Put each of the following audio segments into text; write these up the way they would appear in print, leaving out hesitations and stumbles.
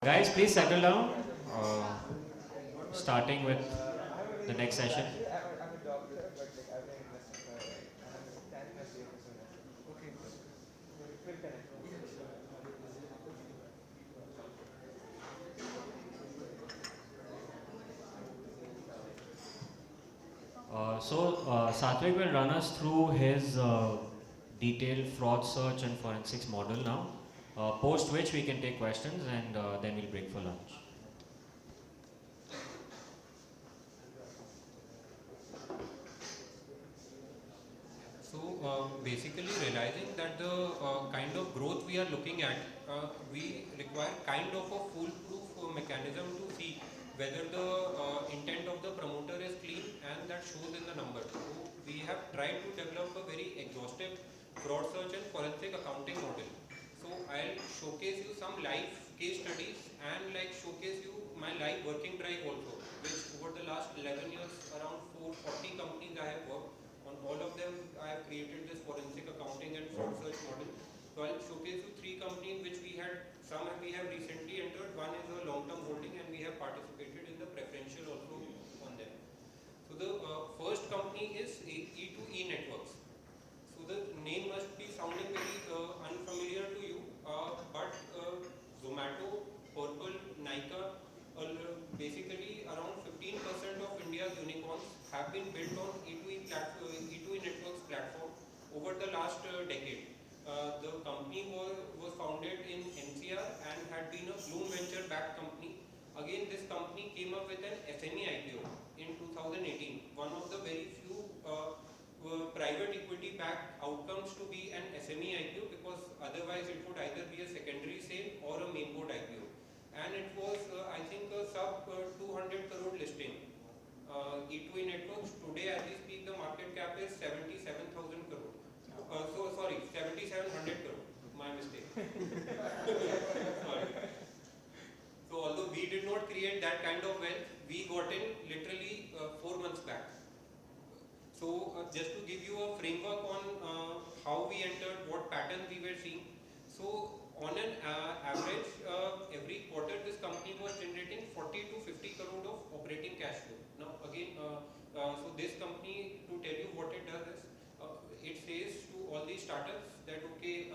Guys, please settle down. Starting with the next session. Satwik will run us through his detailed fraud search and forensics model now, post which we can take questions and then we'll break for lunch. Basically realizing that the kind of growth we are looking at, we require kind of a foolproof mechanism to see whether the intent of the promoter is clean, and that shows in the numbers. So we have tried to develop a very exhaustive fraud search and forensic accounting model. So I'll showcase you some live case studies and showcase you my live working drive also, which over the last 11 years around 440 companies I have worked. On all of them, I have created this forensic accounting and fraud search model. So I'll showcase you 3 companies which we have recently entered. One is a long-term holding, and we have participated in the preferential also on them. So the first company is E2E Networks. So the name must be sounding very unfamiliar to you, but Zomato, Purple, Nykaa, basically around 15% of India's unicorns have been built on E2E Networks platform over the last decade. The company was founded in NCR and had been a Bloom Venture backed company. Again, this company came up with an SME IPO in 2018, one of the very few private equity backed outcomes to be an SME IPO, because otherwise it would either be a secondary sale or a main board IPO. And it was, I think, a sub 200 crore listing. E2E Networks, today as we speak, the market cap is 77,000 crore. 7,700 crore. My mistake. Sorry. So although we did not create that kind of wealth, we got in literally 4 months back. So just to give you a framework on how we entered, what patterns we were seeing. So on an average, every quarter this company was generating 40 to 50 crore of operating cash flow. Now again, so this company, to tell you what it does is, it says to all these startups that okay,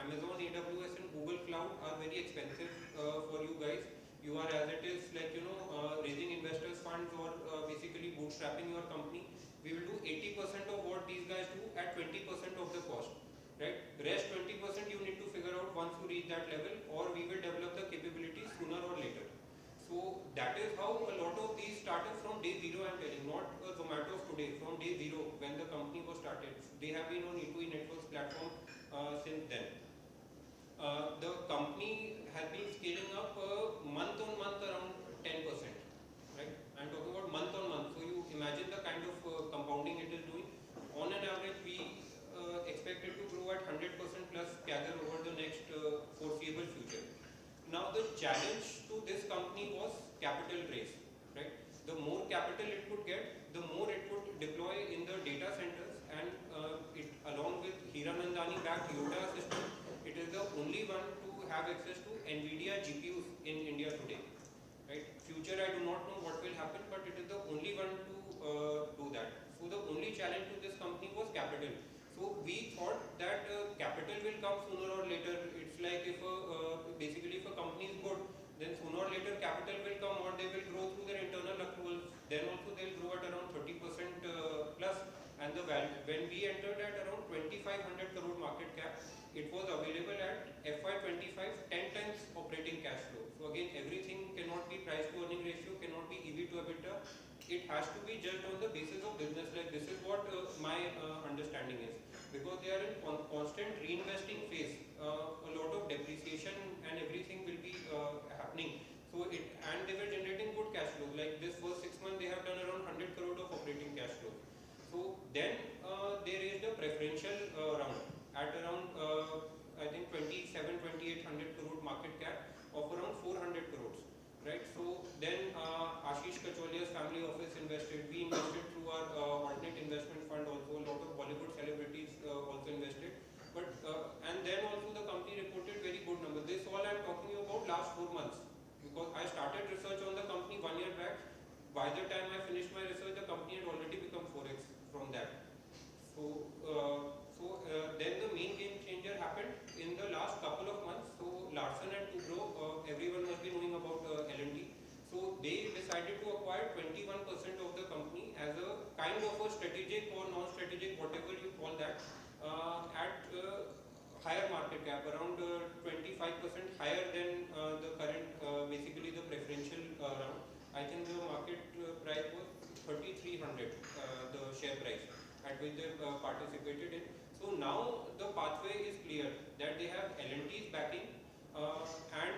Amazon, AWS and Google Cloud are very expensive for you guys. You are, as it is, raising investors funds or basically bootstrapping your company. We will do 80% of what these guys do at 20% of the cost. Right? Rest 20% you need to figure out once you reach that level, or we will develop the capabilities sooner or later. So that is how a lot of these startups from day zero, I'm telling, not Zomato of today, from day zero when the company was started, they have been on E2E Networks platform since then. The company has been scaling up month on month around 10%. Right? I'm talking about month on month. So you imagine the kind of compounding it is doing. On an average, we expected to grow at 100% plus CAGR over the next foreseeable future. Now the challenge to this company was capital raise. Right? The more capital it could get, the more it could deploy in the data centers, and it, along with Hiranandani backed Yoda system, it is the only one to have access to NVIDIA GPUs in India today. Right? Future, I do not know what will happen, but it is the only one to do that. So the only challenge to this company was capital. So we thought that capital will come sooner or later. It's like if basically if a company is good, then sooner or later capital will come, or they will grow through their internal accruals. Then also they'll grow at around 30% plus. And the value, when we entered at around 2,500 crore market cap, it was available at FY25 10 times operating cash flow. So again, everything cannot be price to earning ratio, cannot be EV to EBITDA. It has to be judged on the basis of business. Like this is what my understanding is, because they are in constant reinvesting phase. A lot of depreciation and everything will be happening. So and they were generating good cash flow. Like this first 6 months, they have done around 100 crore of operating cash flow. So then they raised a preferential round at around I think 2,800 crore market cap of around 400 crores. Right? So then Ashish Kacholia's family office invested. We invested through our alternate investment fund also. A lot of Bollywood celebrities also invested. But and then also the company reported very good numbers. This all I'm talking about last 4 months. kind of a strategic or non-strategic, whatever you call that, at higher market cap, around 25% higher than the current, basically the preferential round. I think the market price was 3,300, the share price at which they participated in. So now the pathway is clear that they have L&T's backing, and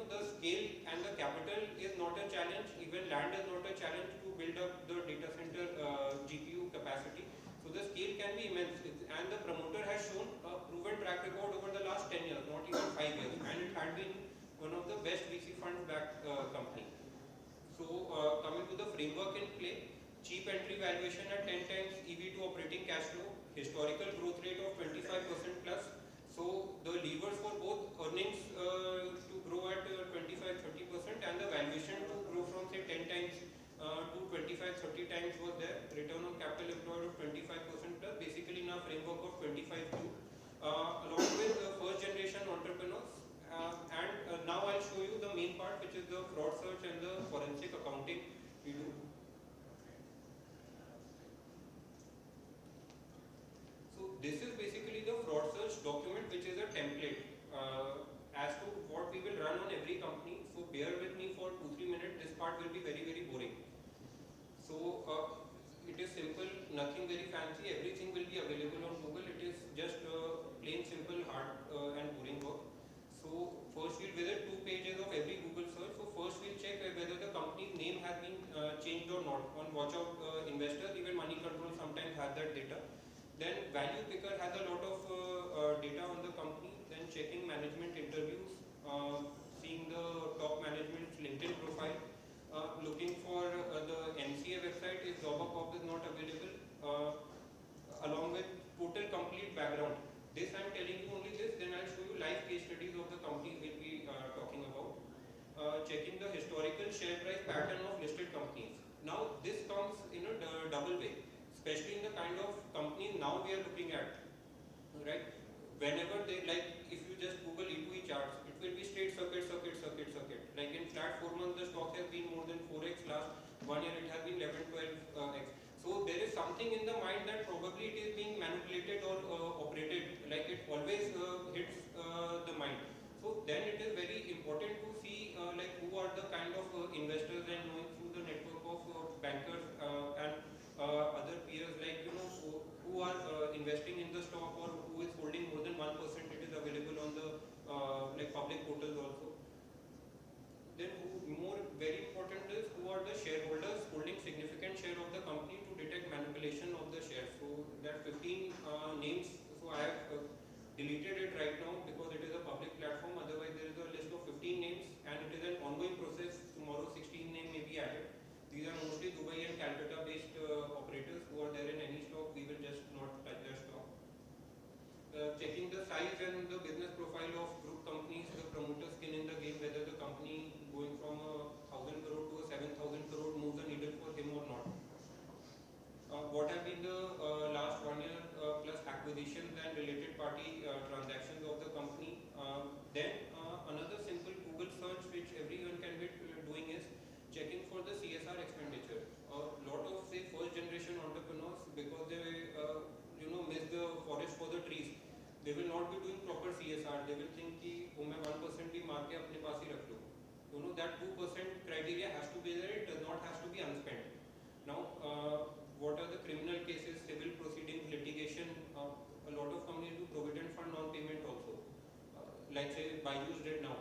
the scale and the capital is not a challenge. Even land is not a challenge to build up the data center GPU capacity. So the scale can be immense, and the promoter has shown a proven track record over the last 10 years, not even 5 years, and it had been one of the best VC funds backed company. So coming to the framework in play, cheap entry valuation at 10 times EV to operating cash flow, historical growth rate of 25% plus. So the levers for both earnings to grow at 25-30% and the valuation to grow from say 10 times to 25-30 times was there. Return on capital employed of 25% plus, basically in a framework of 25 to. Along with first generation entrepreneurs. And now I'll show you the main part, which is the fraud search and the forensic accounting we do. So this is basically the fraud search document, which is a template as to what we will run on every company. So bear with me for 2-3 minutes. This part will be very, very boring. So it is simple, nothing very fancy. Everything will be available on Google. It is just plain simple, hard and boring work. So first we'll visit 2 pages of every Google search. So first we'll check whether the company's name has been changed or not. On watch out investors, even money control sometimes has that data. Then value picker has a lot of data on the company. Then checking management interviews, seeing the top management's LinkedIn profile, looking for the MCA website if job op is not available, along with total complete background. This I am telling you only this, then I will show you live case studies of the companies we'll be talking about. Checking the historical share price pattern of listed companies. Now this comes in a double way, especially in the kind of companies now we are looking at, right? Whenever they, like if you just Google E2E charts, it will be straight circuit. Like in flat 4 months the stock has been more than 4x, last 1 year it has been 11-12x. So there is something in the mind that probably it is being manipulated or operated, like it always hits the mind. So then it is very important to see like who are the kind of investors, and knowing through the network of bankers and other peers, like who are investing in the stock or who is holding more than 1%. It is available on the like public portals also. Then more very important is who are the shareholders holding significant share of the company to detect manipulation of the shares. So there are 15 names. So I have deleted it right now because it is a public platform. Otherwise there is a list of 15 names and it is an ongoing process. Tomorrow 16 name may be added. These are mostly Dubai and Calcutta based operators who are there in any stock. We will just not touch their stock. Checking the size and the business profile of group companies, the promoter skin in the game, whether the company going from 1,000 crore to a 7,000 crore moves the needle for him or not. What have been the last 1 year plus acquisitions and related party transactions of the company. Then another simple Google search which everyone can be doing is checking for the CSR expenditure. A lot of say first generation entrepreneurs, because they miss the forest for the trees, they will not be doing proper CSR. They will think कि वो मैं 1% भी मार के अपने पास ही रख लूँ. That 2% criteria has to be there. It does not has to be unspent. Now, what are the criminal cases, civil proceedings, litigation? A lot of companies do provident fund non-payment also, like say Byju's did now.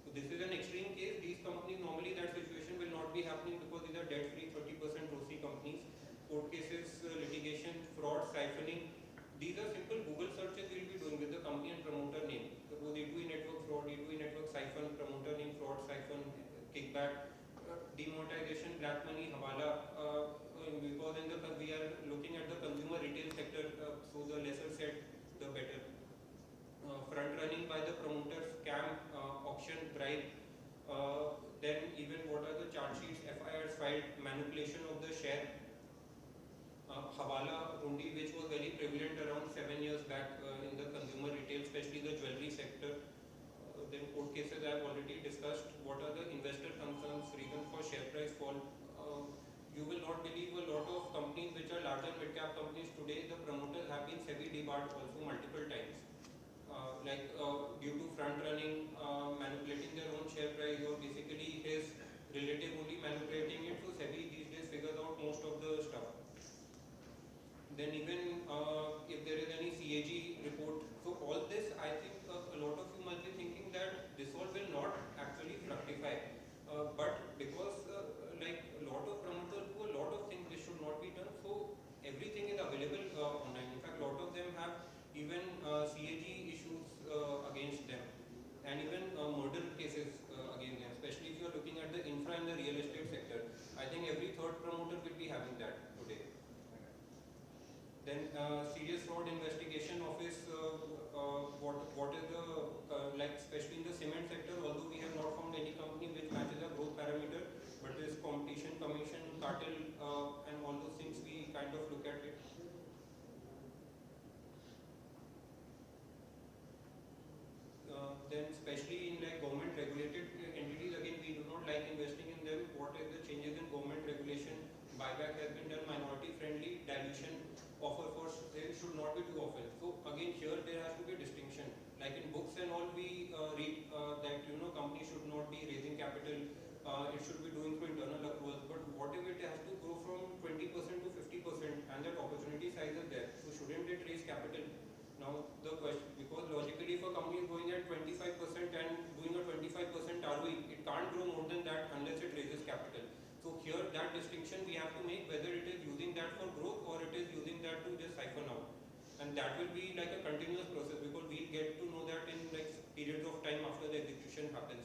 So this is an extreme case. These companies normally that situation will not be happening because these are debt-free 30% ROCE companies. Court cases, litigation, fraud, siphoning. These are simple Google searches we will be doing with the company and promoter name. Suppose E2E Network fraud, E2E Network siphon, promoter name fraud, siphon, kickback, demonetization, black money, hawala. Because we are looking at the consumer retail sector, so the lesser said, the better. Front running by the promoters, scam, auction, bribe. Then even what are the charge sheets, FIRs filed, manipulation of the share. Hawala, hundi, which was very prevalent around 7 years back in the consumer retail, especially the jewelry sector. Then court cases I have already discussed. What are the investor concerns, reasons for share price fall? you will not believe a lot of companies which are larger mid-cap companies today, the promoters have been SEBI debarred also multiple times. Due to front running, manipulating their own share price, or basically his relative only manipulating it, so SEBI these days figures out most of the stuff. Then even if there is any CAG report, so all this, I think a lot of you must be thinking that this all will not actually fructify. But because like a lot of promoters do a lot of things which should not be done, so everything is available online. In fact, a lot of them have even CAG issues against them, and even murder cases against them, especially if you are looking at the infra and the real estate sector. I think every third promoter will be having that today. Then serious fraud investigation office, what is the, like especially in the cement sector, although we have not found any company which matches a growth parameter, but this competition, commission, cartel and all those things we kind of look at it. Then especially in like government regulated entities, again we do not like investing in them. What is the changes in government regulation? Buyback has been done, minority friendly, dilution, offer for sale should not be too often. So again here there has to be a distinction. Like in books and all we read that company should not be raising capital, it should be doing through internal accruals. But what if it has to grow from 20% to 50% and that opportunity size is there? So shouldn't it raise capital? Now the question, because logically if a company is going at 25% and doing a 25% ROE, it can't grow more than that unless it raises capital. So here that distinction we have to make, whether it is using that for growth or it is using that to just siphon out. And that will be like a continuous process, because we'll get to know that in like periods of time after the execution happens.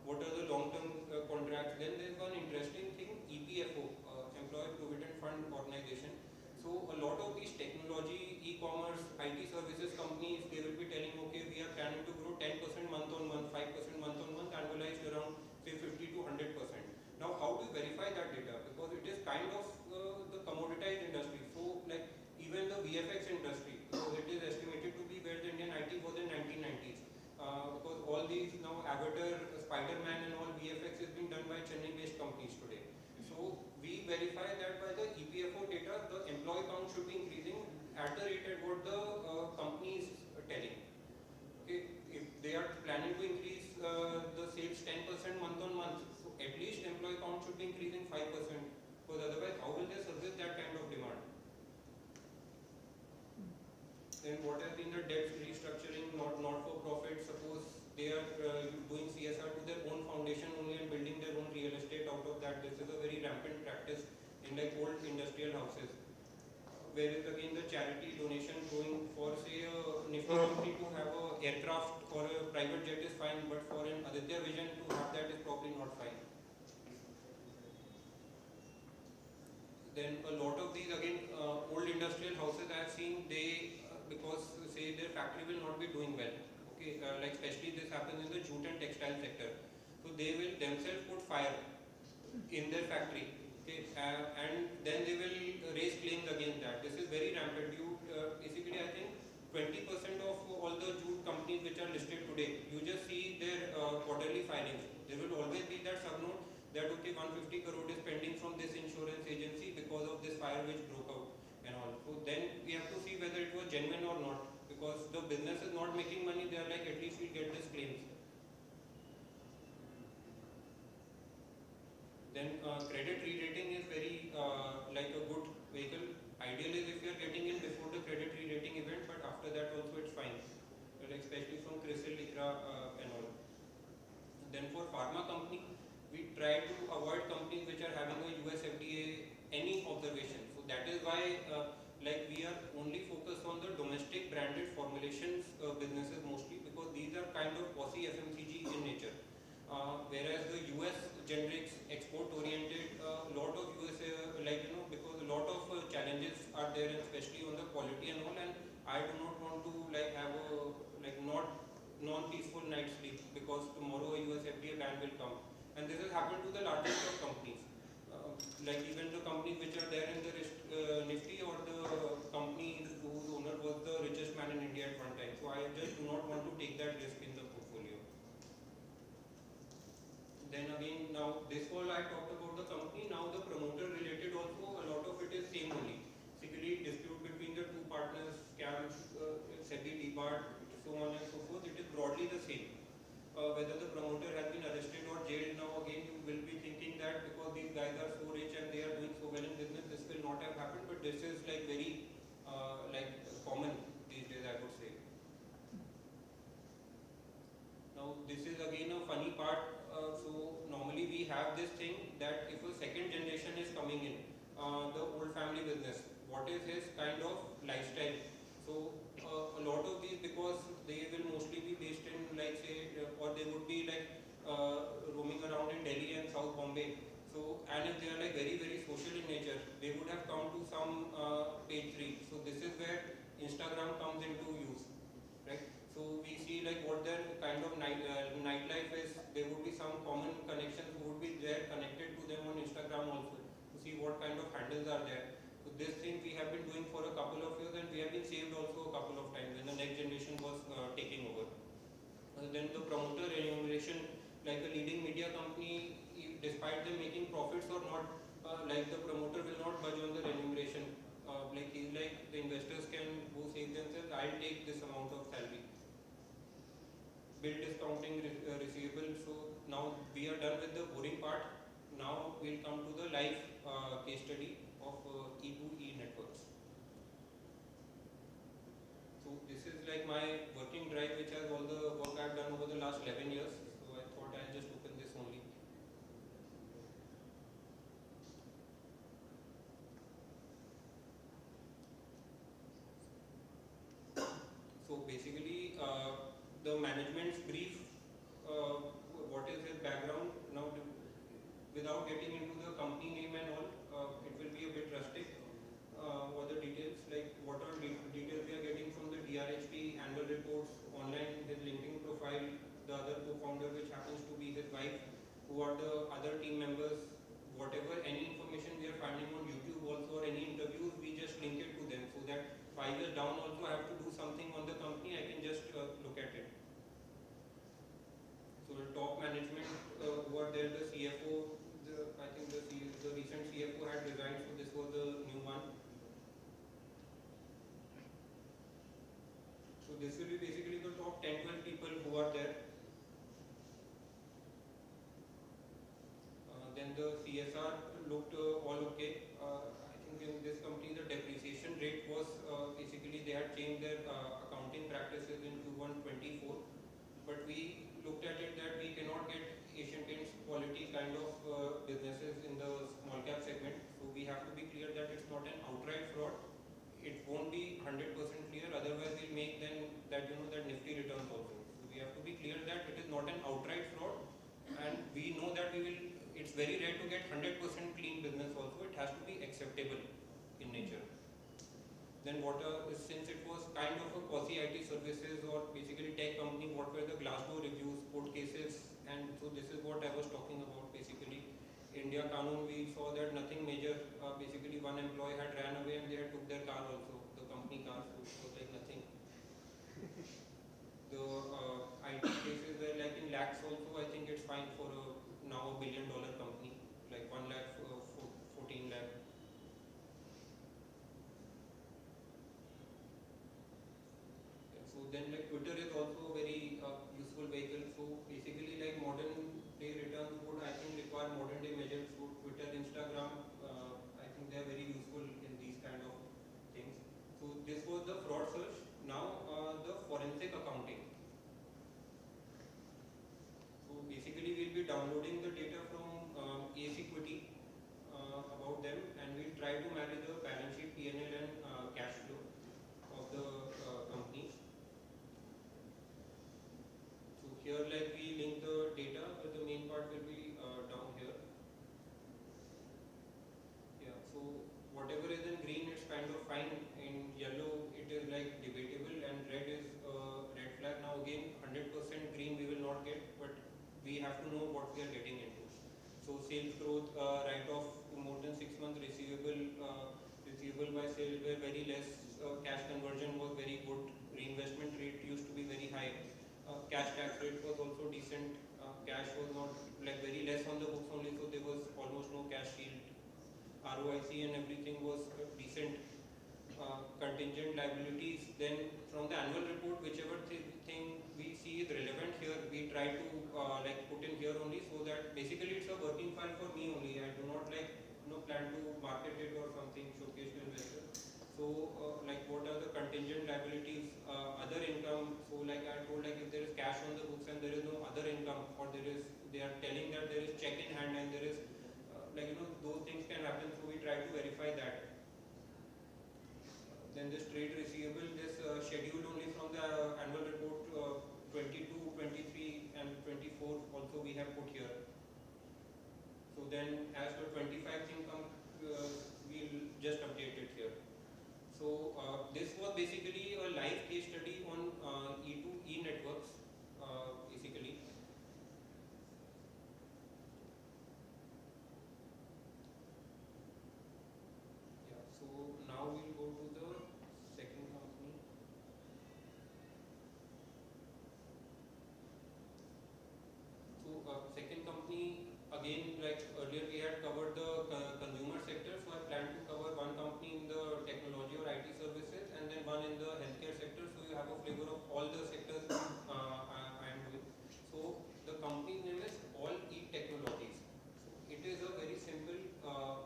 What are the long-term contracts? Then there is one interesting thing, EPFO, Employee Provident Fund Organization. So a lot of these technology, e-commerce, IT services companies, they will be telling, okay, we are planning to grow 10% month on month, 5% month on month, annualized around say 50 to 100%. Now how do you verify that data? Because it is kind of the commoditized industry. So like even the VFX industry, because it is estimated to be where the Indian IT was in 1990s. Because all these now Avatar, Spider-Man and all VFX is being done by Chennai-based companies today. So we verify that by the EPFO data, the employee count should be increasing at the rate at what the company is telling. Okay, if they are planning to increase the sales 10% month on month, so at least employee count should be increasing 5%. Because otherwise, how will they service that kind of demand? Then what has been the debt restructuring, not for profit? Suppose they are doing CSR to their own foundation only and building their own real estate out of that. This is a very rampant practice in like old industrial houses. Whereas again the charity donation going for say a Nifty company to have a aircraft or a private jet is fine, but for an Aditya Vision to have that is probably not fine. Then a lot of these again old industrial houses I have seen, they because say their factory will not be doing well. Okay, like especially this happens in the jute and textile sector. So they will themselves put fire in their factory. Okay, and then they will raise claims against that. This is very rampant. Basically I think 20% of all the jute companies which are listed today, you just see their quarterly filings. There will always be that subnote that okay, 150 crore is pending from this insurance agency because of this fire which broke out and all. So then we have to see whether it was genuine or not, because the business is not making money. They are like, at least we'll get these claims. Then credit re-rating is very like a good vehicle. Ideal is if you are getting in before the credit re-rating event, but after that also it's fine. Like especially from CRISIL, ICRA and all. Then for pharma company, we try to avoid companies which are having a US FDA any observation. So that is why like we are only focused on the domestic branded formulations businesses mostly, because these are kind of quasi FMCG in nature. Whereas the US generics export oriented, lot of US because a lot of challenges are there, and especially on the quality and all, and I do not want to like have a like not non-peaceful night's sleep because tomorrow a US FDA ban will come, and this has happened to the largest of companies. Like even the companies which are there in the Nifty, or the company whose owner was the richest man in India at one time. So I just do not want to take that risk in the portfolio. Then again, now this all I talked about the company. Now the promoter related also, a lot of it is same only. Basically, dispute between the two partners, scams, SEBI, DBAT, so on and so forth. It is broadly the same. Whether the promoter has been arrested or jailed now, again you will be thinking that because these guys are so rich and they are doing so well in business, this will not have happened. But this is like very like common these days, I would say. Now this is again a funny part. So normally we have this thing that if a second generation is coming in, the old family business, what is his kind of lifestyle? So a lot of these, because they will mostly be based in like say, or they would be like roaming around in Delhi and South Bombay. So and if they are like very social in nature, they would have come to some page 3. So this is where Instagram comes into use, right? So we see like what their kind of nightlife is. There would be some common connections who would be there connected to them on Instagram also to see what kind of handles are there. So this thing we have been doing for a couple of years and we have been saved also a couple of times when the next generation was taking over. Then the promoter remuneration, like a leading media company, despite them making profits or not, like the promoter will not budge on the remuneration. Like he's like the investors can go save themselves. I'll take this amount of salary. Bill discounting receivable. So now we are done with the boring part. Now we'll come to the live case study of E2E Networks. So this is like my working drive, which has all the work I've done over the last 11 years. So I thought I'll just open this only. So basically, the management's brief, what is his background. Now, without getting into the company name and all, it will be a bit rustic. What the details, like what are details we are getting from the DRHP annual reports, online, his LinkedIn profile, the other co-founder, which happens to be his wife, who are the other team members, whatever, any information we are finding on YouTube also or any interviews, we just link it to them so that 5 years down also I have to do something on the company, I can just look at it. So the top management who are there, the CFO, I think the recent CFO had resigned, so this was the new one. So this will be basically the top 10-12 people who are there. Then the CSR looked all okay. I think in this company the depreciation rate was basically they had changed their accounting practices in Q1 24, but we looked at it that we cannot get Asian Paints quality kind of businesses in the small cap segment. So we have to be clear that it's not an outright fraud. It won't be 100% clear. Otherwise, we'll make then that that nifty returns also. So we have to be clear that it is not an outright fraud, and we know that we will. It's very rare to get 100% clean business also. It has to be acceptable in nature. Then since it was kind of a quasi-IT services or basically tech company, what were the Glassdoor reviews, court cases, and so this is what I was talking about basically. India Kanun, we saw that nothing major, basically one employee had ran away and they had took their car also, the company car, so it was like nothing. The IT cases were like in lakhs also, I think it's fine for now $1 billion company, like 1 lakh, 14 lakh. So then like Twitter is also a very useful vehicle. So basically like modern day returns would I think require modern day measures. So Twitter, Instagram, I think they are very useful in these kind of things. So this was the fraud search. Now the forensic accounting. So basically we'll be downloading the data from Ace Equity about them, and we'll try to marry the balance sheet, P&L and cash flow of the companies. So here like we link the data, but the main part will be down here. Yeah, so whatever is in green it's kind of fine, in yellow it is like debatable, and red is red flag. Now again 100% green we will not get, but we have to know what we are getting into. So sales growth, write-off more than 6 months, receivable by sale were very less, cash conversion was very good, reinvestment rate used to be very high, cash tax rate was also decent, cash was not like very less on the books only, so there was almost no cash shield. ROIC and everything was decent. Contingent liabilities. Then from the annual report, whichever thing we see is relevant here, we try to like put in here only, so that basically it's a working file for me only. I do not like plan to market it or something, showcase to investor. So like what are the contingent liabilities, other income. So like I told, like if there is cash on the books and there is no other income, or they are telling that there is check in hand and there is like those things can happen. So we try to verify that. Then this trade receivable, this scheduled only from the annual report 22, 23 and 24 also we have put here. So then as the 25 thing comes, we'll just update it here. So this was basically a live case study on E2E Networks, basically. Yeah, so now we'll go to the second company. So second company, again, like earlier we had covered the consumer sector, so I plan to cover one company in the technology or IT services and then one in the healthcare sector, so you have a flavor of all the sectors I am doing. So the company name is All E Technologies. So it is a very simple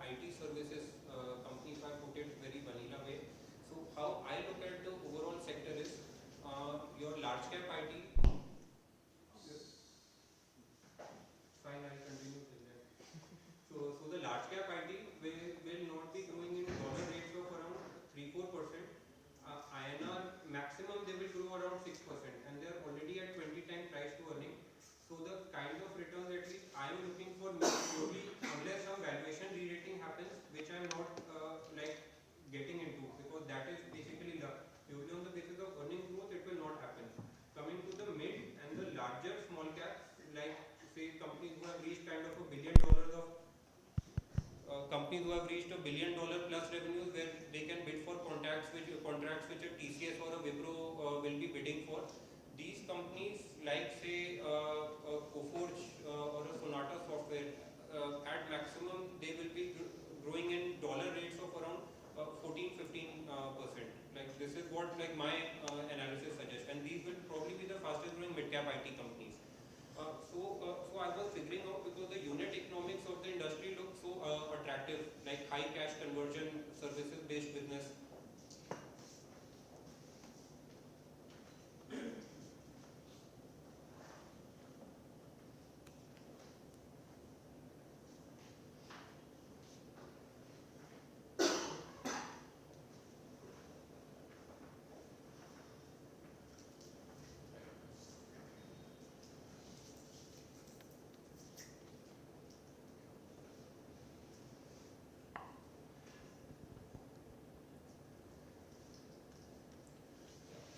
IT services company, if I put it very vanilla way. So how I look at the overall sector is your large cap IT. Fine, I'll continue with that. So the large cap IT will not be growing in dollar rates of around 3-4%. INR maximum they will grow around 6%, and they are already at 20 times price to earning. So the kind of returns at least I am looking for purely, unless some valuation re-rating happens, which I am not like getting into, because that is basically luck. Purely on the basis of earning growth, it will not happen. Coming to the mid and the larger small caps, like say companies who have reached kind of $1 billion of companies who have reached $1 billion plus revenues, where they can bid for contracts which a TCS or a Wipro will be bidding for. These companies, like say Coforge or a Sonata Software, at maximum they will be growing in dollar rates of around 14-15%. Like this is what like my analysis suggests, and these will probably be the fastest growing mid cap IT companies. So I was figuring out, because the unit economics of the industry looks so attractive, like high cash conversion, services based business.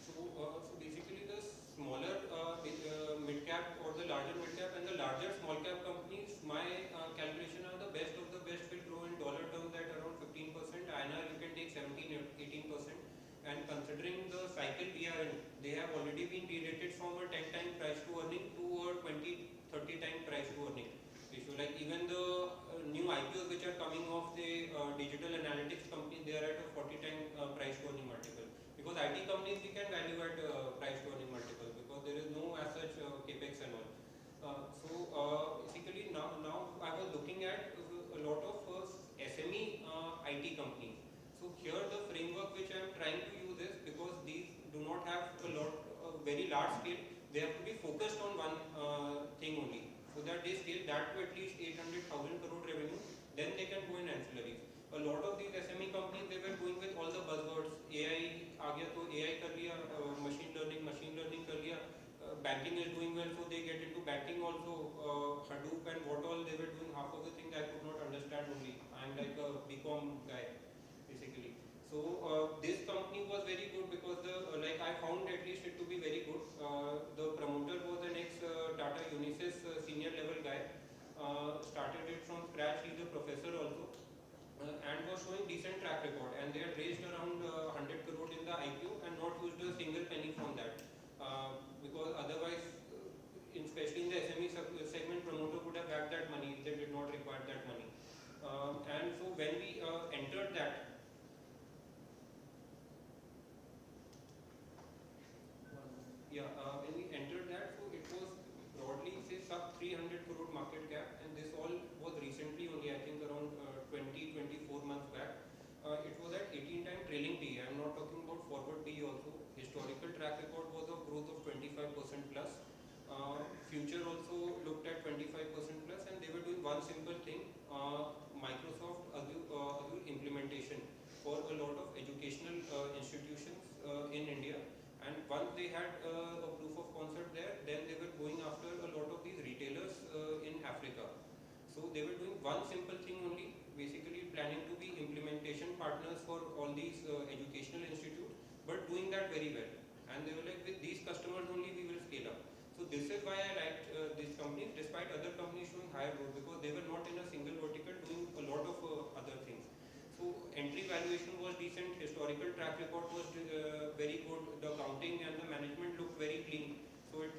So basically the smaller mid cap or the larger mid cap and the larger small cap companies, my calculation are the best of the best will grow in dollar terms at around 15%. INR you can take 17-18%. And considering the cycle we are in, they have already been re-rated from a 10 time price to earning to a 20-30 time price to earning issue. Like even the new IPOs which are coming off the digital analytics company, they are at a 40 time price to earning multiple. Because IT companies we can value at price to earning multiple, because there is no as such capex and all. Basically now I was looking at a lot of SME IT companies. So here the framework which I am trying to use is, because these do not have very large scale, they have to be focused on one thing only, so that they scale that to at least 800,000 crore revenue, then they can go in ancillaries. A lot of these SME companies, they were going with all the buzzwords. AI aa gaya to AI kar liya, machine learning kar liya, banking is doing well, so they get into banking also, Hadoop and what all they were doing. Half of the things I could not understand only. I am like a BCom guy basically. So this company was very good, because the like I found at least it to be very good. The promoter was an ex Tata Unisys senior level guy. Started it from scratch. He's a professor also. And was showing decent track record, and they had raised around 100 crore in the IPO and not used a single penny from that, because otherwise, especially in the SME Future also looked at 25% plus, and they were doing one simple thing, Microsoft Azure implementation for a lot of educational institutions in India. And once they had a proof of concept there, then they were going after a lot of these retailers in Africa. So they were doing one simple thing only, basically planning to be implementation partners for all these educational institutes, but doing that very well. And they were like, with these customers only we will scale up. So this is why I liked these companies, despite other companies showing higher growth, because they were not in a single vertical doing a lot of other things. So entry valuation was decent, historical track record was very good, the accounting and the management looked very clean. So it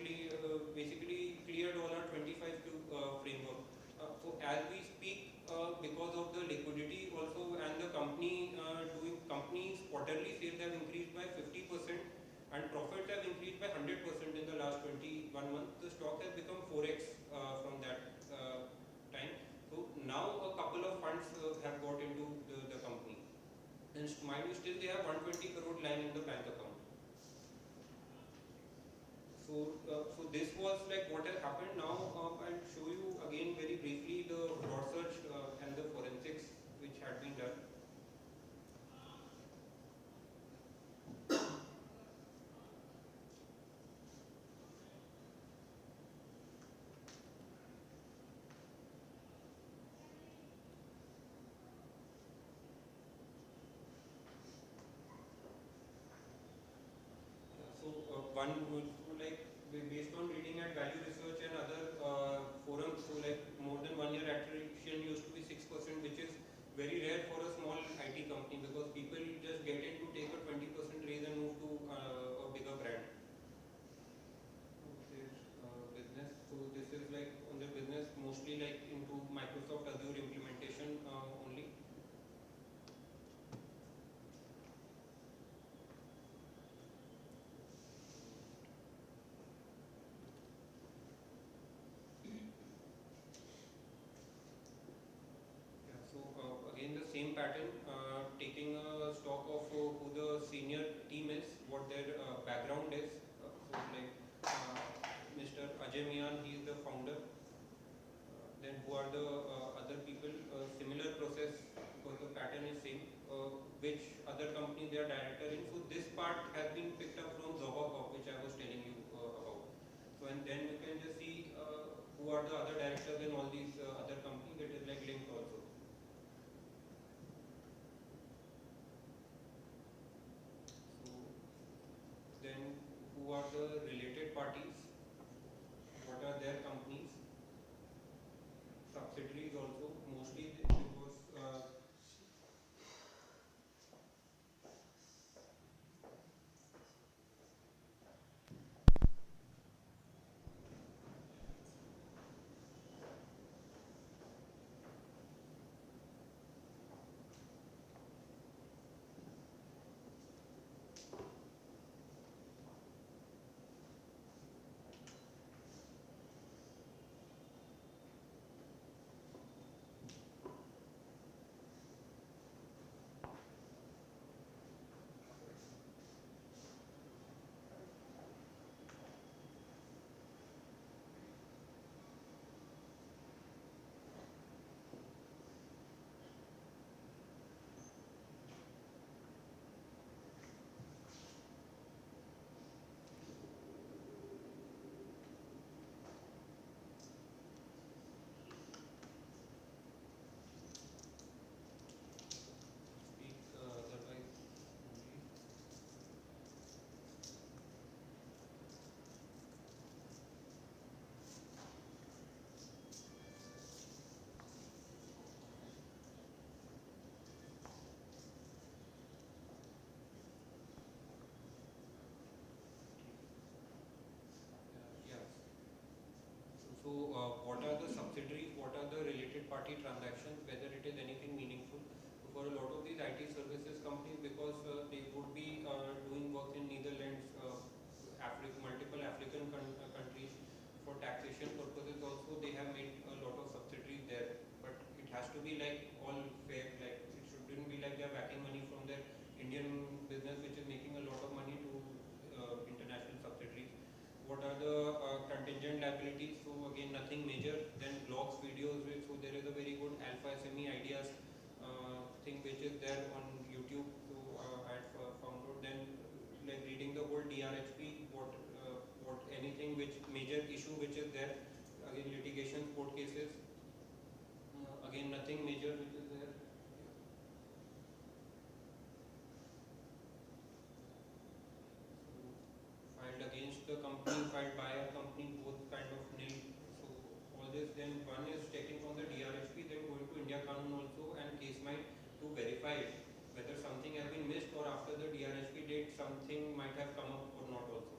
basically cleared all our 25Q framework. So as we speak, because of the liquidity also and the companies quarterly sales have increased by 50% and profits have increased by 100% in the last 21 months. The stock has become 4x from that time. So now a couple of funds have got into the company. And mind you, still they have 120 crore lying in the bank account. So this was like what has happened. Now I'll show you again very briefly the fraud search and the forensics which had been done. One would like based on reading at value research and other forums, so like more than 1 year attrition used to be 6%, which is very rare for a small IT company because people just get in to take a 20% raise and move to a bigger brand. Business. So this is like on the business mostly like into Microsoft Azure implementation only. Again the same pattern, taking a stock of who the senior team is, what their background is. So like Mr. Ajay Mian, he is the founder. Then who are the other people? Similar process because the pattern is same. Which other company they are director in. So this part has been picked up from Zohawk, which I was telling you about. So and then you can just see who are the other directors in all these other companies. It is like linked also. Then who are the related parties, what are their companies, subsidiaries also, mostly it was what are the subsidiaries, what are the related party transactions, whether it is anything meaningful. For a lot of these IT services companies, because they would be doing work in Netherlands, multiple African countries, for taxation purposes also, they have made a lot of subsidiaries there. But it has to be like all fair, like it shouldn't be like they are backing money from their Indian business, which is making a lot of money to international subsidiaries. What what are the contingent liabilities? So again, nothing major. Then blogs, videos. So there is a very good alpha SME ideas thing which is there on YouTube. So I had found out. Then like reading the whole DRHP, what anything which major issue which is there. Again, litigation, court cases. Again, nothing major which is there. Filed against the company, filed by a company, both kind of nil. So all this, then one is checking on the DRHP, then going to India Kanun also and case might to verify it, whether something has been missed or after the DRHP date something might have come up or not also.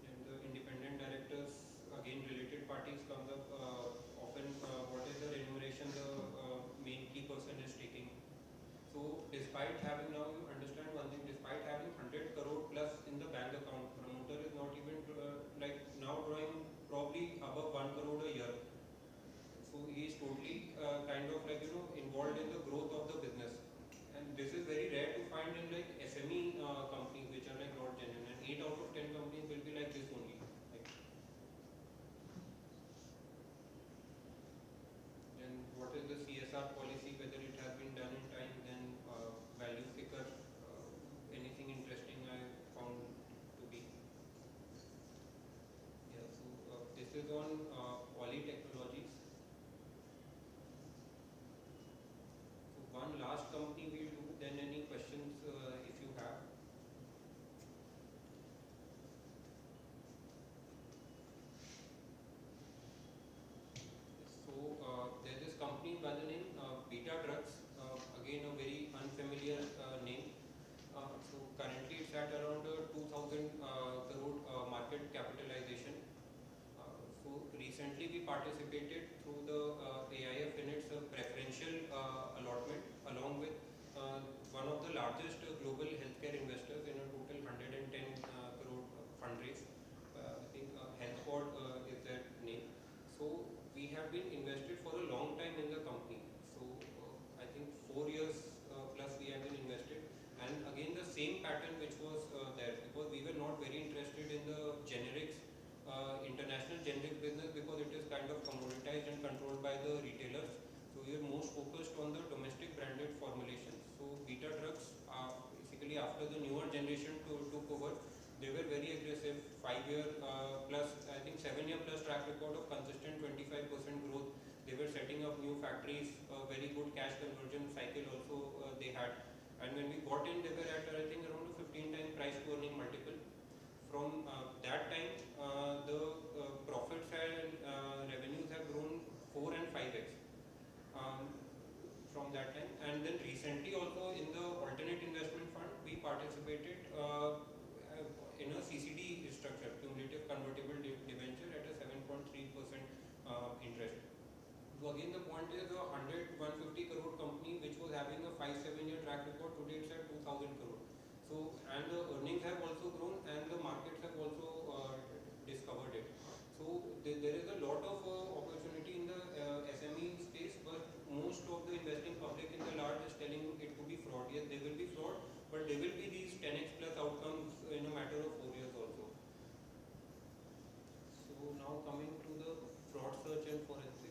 Then the independent directors, again related parties comes up often. What is the remuneration the main key person is taking? So despite having, now you understand one thing, despite having 100 crore plus in the bank account, promoter is not even like now drawing probably above 1 crore a year. So he is totally kind of like involved in the growth of the business. And this is very rare to find in like SME companies which are like not genuine. And 8 out of 10 companies will be like this only. Like, then what is the CSR policy, whether it has been done in time, then value figure, anything interesting I found to be. Yeah, so this is on poly technologies. So one last company we'll do, then any questions if you have. So there's this company by the name Beta Drugs, again a very unfamiliar name. So currently it's at around 2000 crore market capitalization. So recently we participated through the AIF in its preferential allotment along with one of the largest global healthcare investors in a total 110 crore fundraise. I think HealthPod is their name. So we have been invested for a long time in the company. So I think 4 years plus we have been invested. And again the same pattern which was there, because we were not very interested in the generics, international generic business, because it is kind of commoditized and controlled by the retailers. So we are most focused on the domestic branded formulations. So Beta Drugs, basically after the newer generation took over, they were very aggressive, 5-year plus, I think 7-year plus track record of consistent 25% growth. They were setting up new factories, very good cash conversion cycle also they had. And when we got in, they were at I think around a 15 time price to earning multiple. From that time, the profits and revenues have grown 4 and 5x from that time. And then recently also in the alternate investment fund, we participated in a CCD structure, cumulative convertible debenture at a 7.3% interest. So again the point is a 150 crore company which was having a 5-7 year track record, today it's at 2000 crore. So and the earnings have also grown and the markets have also discovered it. So there is a lot of opportunity in the SME space, but most of the investing public in the large is telling it to be fraud. Yes, they will be fraud, but there will be these 10x plus outcomes in a matter of 4 years also. So now coming to the fraud search and forensics.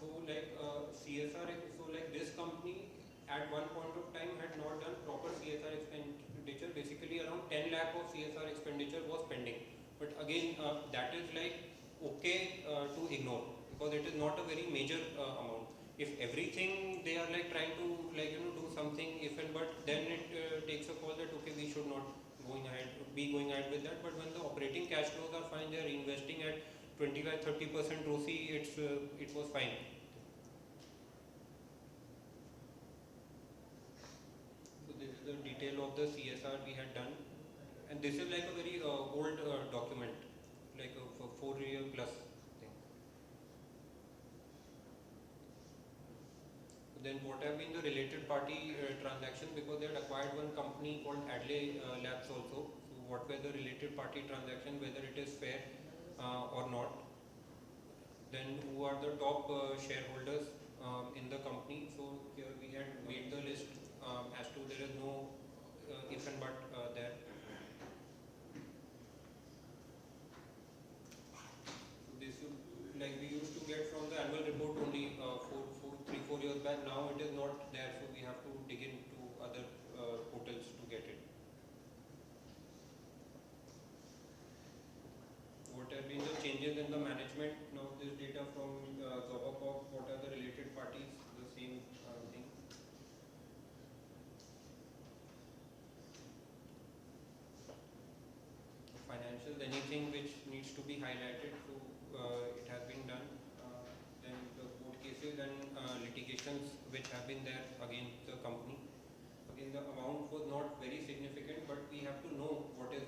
So like CSR, so like this company at one point of time had not done proper CSR expenditure. Basically around 10 lakh of CSR expenditure was pending. But again, that is like okay to ignore, because it is not a very major amount. If everything they are like trying to like do something if and but, then it takes a call that okay, we should not going ahead with that. But when the operating cash flows are fine, they are investing at 25-30% ROCE. It was fine. So this is the detail of the CSR we had done, and this is like a very old document, like a 4 year plus thing. Then what have been the related party transactions, because they had acquired one company called Adley Labs also. So what were the related party transactions, whether it is fair or not. Then who are the top shareholders in the company. So here we had made the list as to there is no if and but there. So this like we used to get from the annual report only 4 years back. Now it is not there, so we have to dig into other portals to get it. What have been the changes in the management? Now this data from Zobacop, what are the related parties? The same thing. Financials, anything which needs to be highlighted, so it has been done. Then the court cases and litigations which have been there against the company. Again, the amount was not very significant, but we have to know what is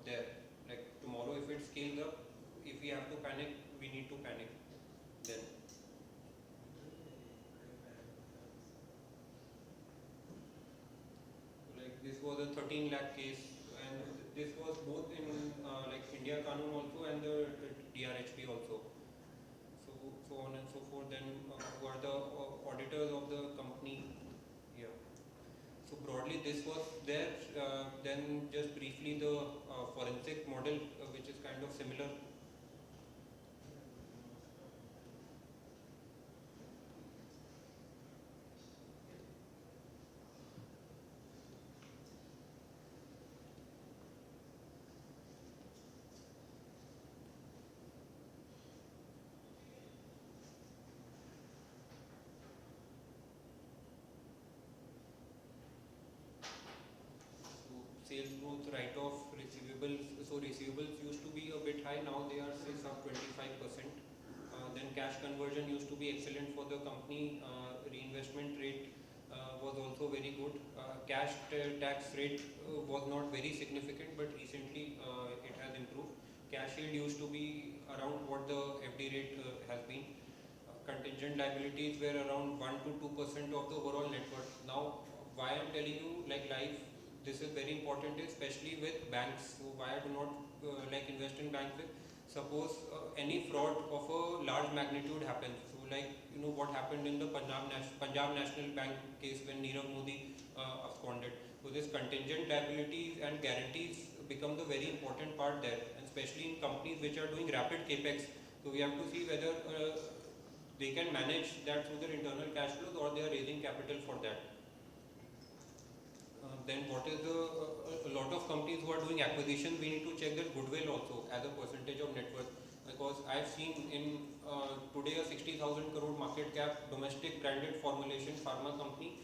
there. Like tomorrow, if it scales up, if we have to panic, we need to panic then. Like this was a 13 lakh case, and this was both in like India Kanun also and the DRHP also. So on and so forth. Then who are the auditors of the company? Yeah. So broadly this was there. Then just briefly the forensic model, which is kind of similar. Sales growth, write-off, receivables. So receivables used to be a bit high, now they are say sub 25%. Then cash conversion used to be excellent for the company. Reinvestment rate was also very good. Cash tax rate was not very significant, but recently it has improved. Cash yield used to be around what the FD rate has been. Contingent liabilities were around 1 to 2% of the overall net worth. Now, why I'm telling you like live, this is very important, especially with banks. So why I do not like invest in banks with, suppose any fraud of a large magnitude happens. So like what happened in the Punjab National Bank case when Nirav Modi absconded. So this contingent liabilities and guarantees become the very important part there, and especially in companies which are doing rapid capex. So we have to see whether they can manage that through their internal cash flows or they are raising capital for that. Then what is a lot of companies who are doing acquisition, we need to check their goodwill also as a percentage of net worth, because I've seen in today a 60,000 crore market cap domestic branded formulation pharma company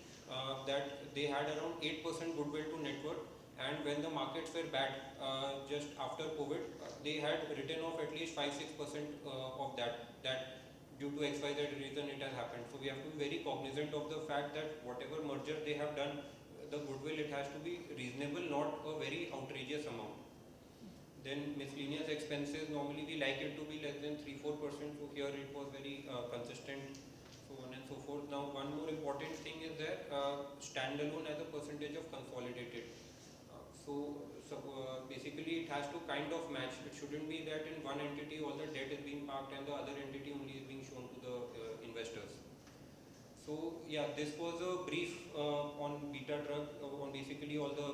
that they had around 8% goodwill to net worth, and when the markets were bad just after COVID, they had written off at least 5-6% of that due to XYZ reason it has happened. So we have to be very cognizant of the fact that whatever merger they have done, the goodwill, it has to be reasonable, not a very outrageous amount. Then miscellaneous expenses, normally we like it to be less than 3-4%, so here it was very consistent, so on and so forth. Now one more important thing is that standalone as a percentage of consolidated. Basically it has to kind of match. It shouldn't be that in one entity all the debt is being parked and the other entity only is being shown to the investors. So yeah, this was a brief on beta drug, on basically all the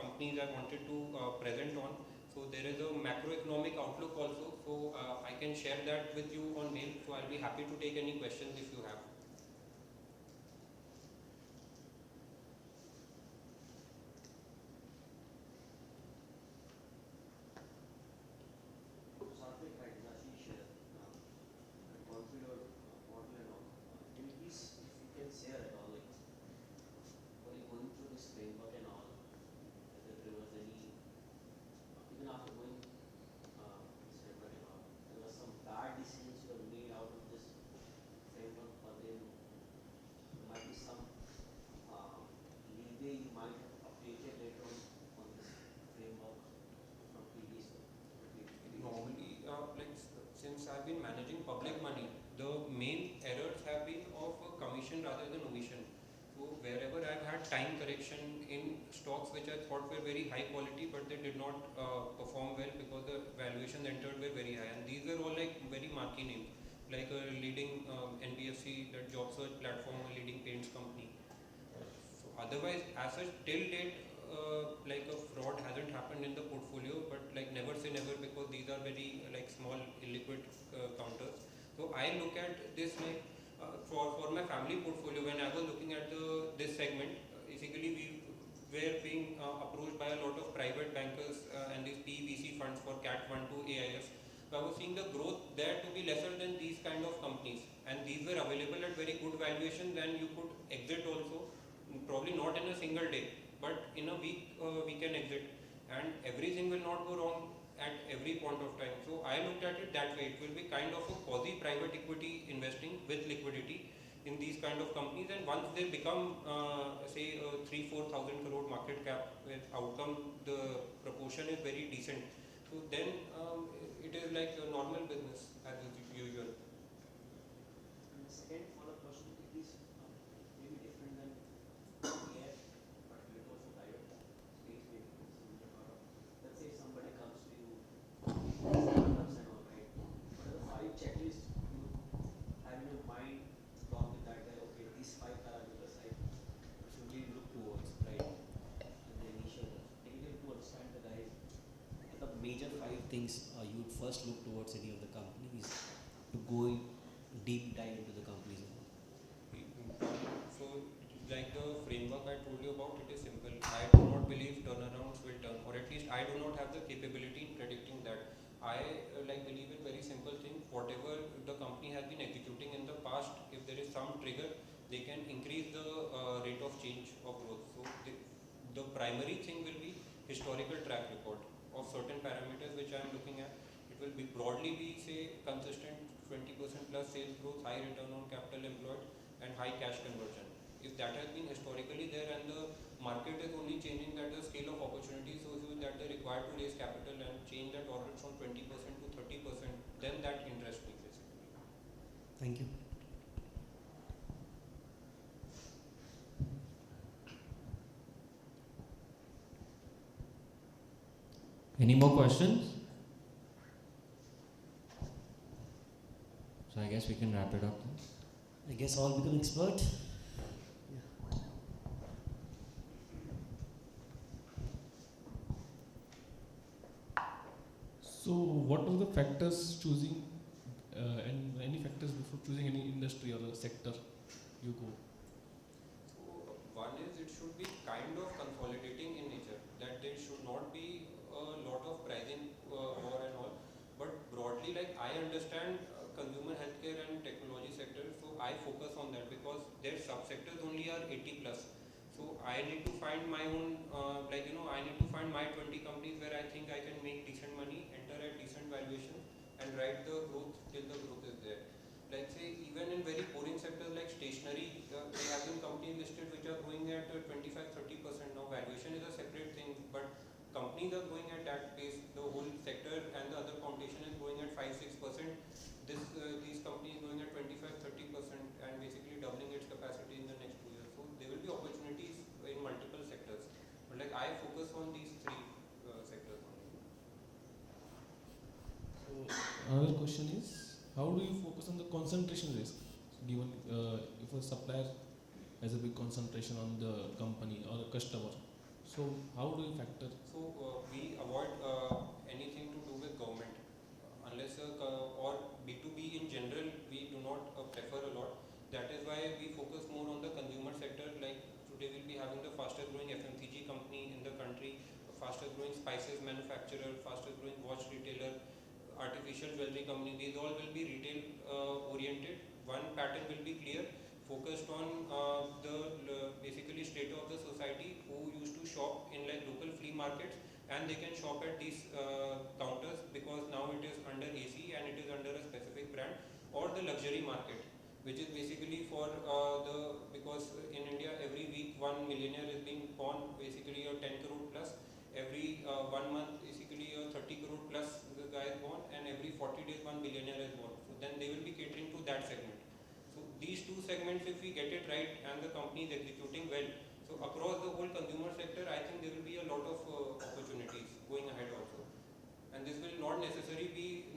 companies I wanted to present on. So there is a macroeconomic outlook also, so I can share that with you on mail, so I'll be happy to take any questions if you have. Satwik, right, Ashish, gone through your model and all. Can you please, if you can share at all, like, while going through this framework and all, whether there was any rather than omission. So wherever I've had time correction in stocks which I thought were very high quality, but they did not perform well because the valuation entered were very high, and these were all like very marquee names, like a leading NBFC, that job search platform, a leading paints company. So otherwise, as such, till date, like a fraud hasn't happened in the portfolio, but like never say never, because these are very like small illiquid counters. So I look at this like for my family portfolio. When I was looking at this segment, basically we were being approached by a lot of private bankers and these PVC funds for Cat 1 to AIF. So I was seeing the growth there to be lesser than these kind of companies, and these were available at very good valuations, and you could exit also, probably not in a single day, but in a week we can exit, and everything will not go wrong at every point of time. So I looked at it that way. It will be kind of a quasi private equity investing with liquidity in these kind of companies, and once they become say 3-4 thousand crore market cap with outcome, the proportion is very decent. So then it is like a normal business as usual. And the second follow-up question is maybe different than AF, but it also private space maybe similar sort of. Let's say somebody comes to you, startups and all, right? What are the 5 checklists you have in your mind along with that guy? Okay, these 5 parameters I should really look towards, right? In the initial, taking them to understand the guys. The major 5 things you would first look towards any of the companies to go deep dive into the companies. So, like the framework I told you about, it is simple. I do not believe turnarounds will turn, or at least I do not have the capability in predicting that. I like believe in very simple thing. Whatever the company has been executing in the past, if there is some trigger, they can increase the rate of change of growth. So the primary thing will be historical track record of certain parameters which I am looking at. It will be broadly be say consistent 20% plus sales growth, high return on capital employed, and high cash conversion. If that has been historically there and the market is only changing that the scale of opportunity, so that they require to raise capital and change that order from 20% to 30%, then that interests me basically. Thank you. Any more questions? So I guess we can wrap it up then. I guess all become expert. So, what are the factors choosing, and any factors before choosing any industry or a sector you go? So one is it should be kind of consolidating in nature, that there should not be a lot of pricing war and all, but broadly like I understand consumer healthcare and technology sector, so I focus on that because their subsectors only are 80 plus. So I need to find my own, I need to find my 20 companies where I think I can make decent money, enter at decent valuation, and ride the growth till the growth is there. Like say even in very boring sectors like stationery, they have been companies listed which are growing at 25-30%. Now valuation is a separate thing, but companies are growing at that pace. The whole sector and the other competition is growing at 5-6%. These companies growing at 25-30% and basically doubling its capacity in the next 2 years. So there will be opportunities in multiple sectors. But like I focus on these 3 sectors only. So, another question is, how do you focus on the concentration risk, given if a supplier has a big concentration on the company or a customer? So, how do you factor? So we avoid anything to do with government, unless or B2B in general we do not prefer a lot. That is why we focus more on the consumer sector. Like today we'll be having the fastest growing FMCG company in the country, fastest growing spices manufacturer, fastest growing watch retailer, artificial jewelry company. These all will be retail oriented. One pattern will be clear, focused on basically strata of the society who used to shop in like local flea markets, and they can shop at these counters because now it is under AC and it is under a specific brand, or the luxury market, which is basically for because in India every week one millionaire is being born, basically a 10 crore plus. Every 1 month basically a 30 crore plus the guy is born, and every 40 days 1 billionaire is born. So then they will be catering to that segment. So these these two segments, if we get it right and the company is executing well, so across the whole consumer sector, I think there will be a lot of opportunities going ahead also. And this will not necessarily be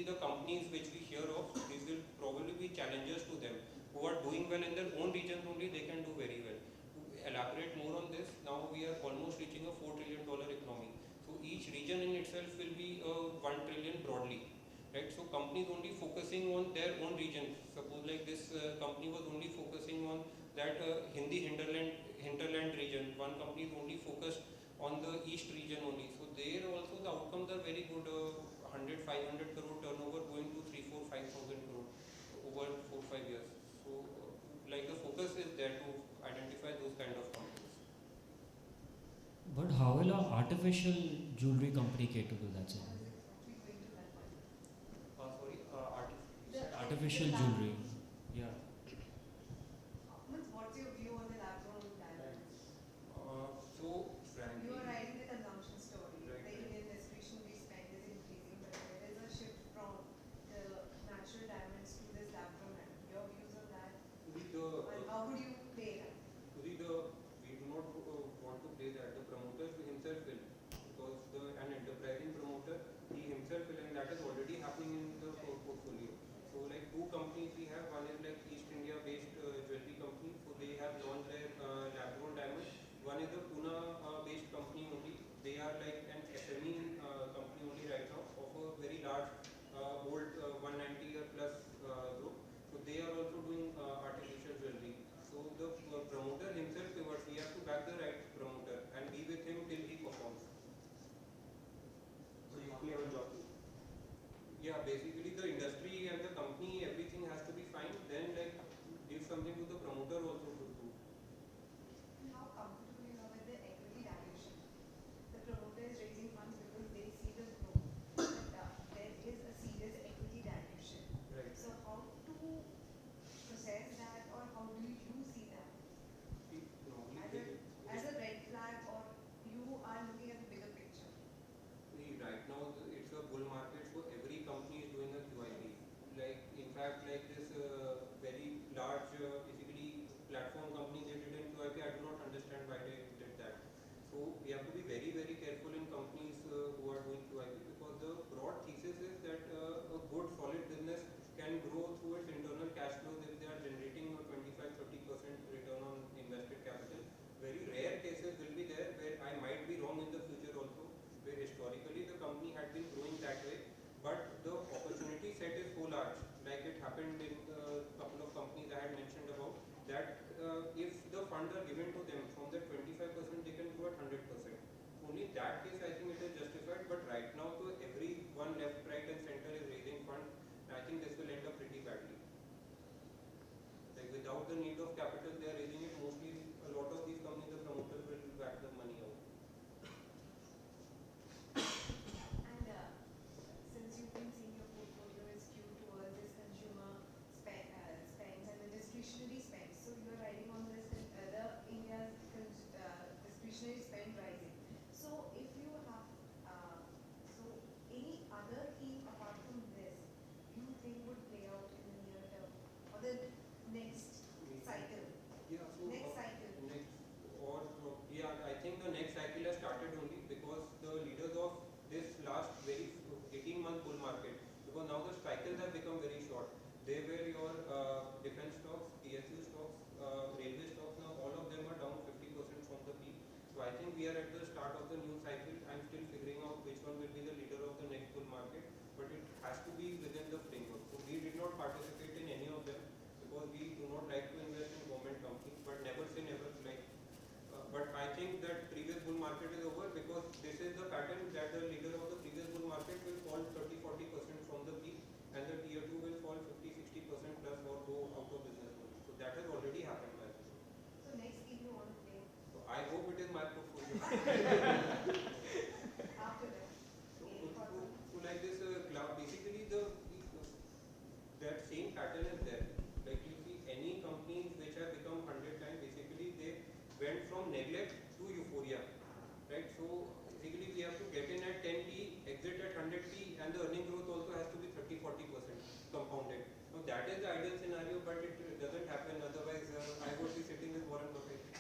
the companies which we hear of. These will probably be challengers to them who are doing well in their own regions only. They can do very well. To elaborate more on this, now we are almost reaching a $4 trillion economy. So each region in itself will be 1 trillion broadly, right? So companies only focusing on their own region. Suppose like this company was only focusing on that Hindi hinterland region. One company is only focused on the east region only. So there also the outcomes are very good. 100, 500 crore turnover going to 3, 4, 5,000 crore over 4, 5 years. So like the focus is there to identify those kind of companies. But how will an artificial jewelry company cater to that segment? Sorry, Artificial jewelry. Yeah. What's your view on the lab-grown diamonds? So frankly, You are writing the consumption story. Right, The right. Indian discretionary spend is increasing, but there is a shift from the natural diamonds to this lab-grown diamond. Your views on that? And how would you play that? we do not want to play that. The promoter himself will, because an enterprising promoter, he himself will, and that is already happening in the portfolio. So like two companies we have, one is like East India based jewelry company, so they have launched their lab-grown diamond. One is a Pune based company only. They are like an SME company only right now of a very large old 190 year plus group. So they are also doing artificial jewelry. So the promoter himself pivots. We have to back the right promoter and be with him till he performs. So you only have a job to do. Yeah, basically the industry and the company, everything has to be fine. Then like give something to the promoter also to do. And how comfortable you are with the equity dilution? The promoter is raising funds because they see the growth, but there is a serious equity dilution. Right. So how to process that, or how do you see that? Normally, As a red flag, or you are looking at the bigger picture? right now it's a bull market, so every company is doing a QIP. Like in fact, like this very large, basically platform company, they did in QIP. I do not understand why they did that. So we have to be very very careful in companies who are doing QIP, because the broad thesis is that a good solid business can grow through its internal cash flows if they are generating a 25-30% return on invested capital. Very rare cases will be there where I might be wrong in the future also, where historically the company had been growing that way, but the opportunity set is so large, like it happened in a couple of companies I had mentioned about, that if the funds are given to them from the 25%, they can grow at 100%. Only that case I think it is justified, but right now so everyone left, right and center is raising funds. I think this will end up pretty badly. Like without the need of capital, they are raising it. Mostly a lot of these companies, the promoter will back the money out. And since you've been seeing your portfolio is skewed towards this consumer spends and the discretionary spends, so you're riding on this the India's discretionary spend rising. So if you have so any other theme apart from this, you think would play out in the near term or the next cycle?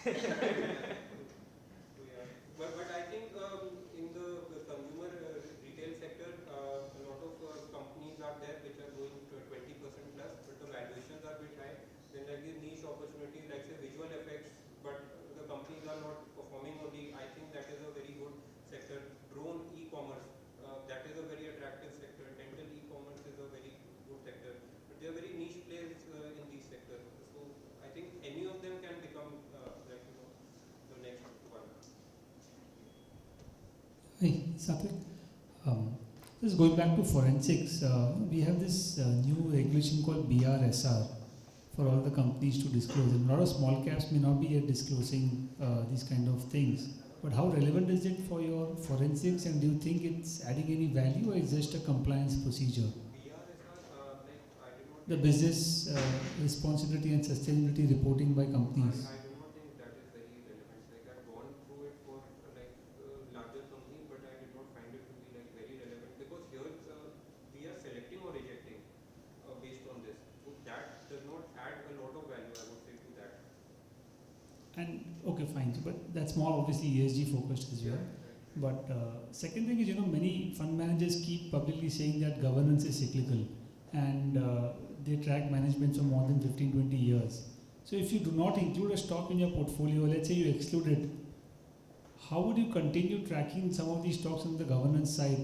So yeah, but I think in the consumer retail sector, a lot of companies are there which are going to 20% plus, but the valuations are a bit high. Then like these niche opportunities, like say visual effects, but the companies are not performing only. I think that is a very good sector. Drone e-commerce, that is a very attractive sector. Dental e-commerce is a very good sector, but they are very niche players in these sectors. So I think any of them can become like the next one. Hi, Satwik. Just going back to forensics, we have this new regulation called BRSR for all the companies to disclose. And a lot of small caps may not be yet disclosing these kind of things. But how relevant is it for your forensics, and do you think it's adding any value, or is it just a compliance procedure? BRSR, like I do not. The business responsibility and sustainability reporting by companies. I do not think that is very relevant. Like I've gone through it for like larger companies, but I did not find it to be like very relevant because here we are selecting or rejecting based on this. So that does not add a lot of value, I would say, to that. And okay, fine. So, but that's more obviously ESG focused as well. But second thing is, many fund managers keep publicly saying that governance is cyclical, and they track management for more than 15, 20 years. So if you do not include a stock in your portfolio, let's say you exclude it, how would you continue tracking some of these stocks on the governance side,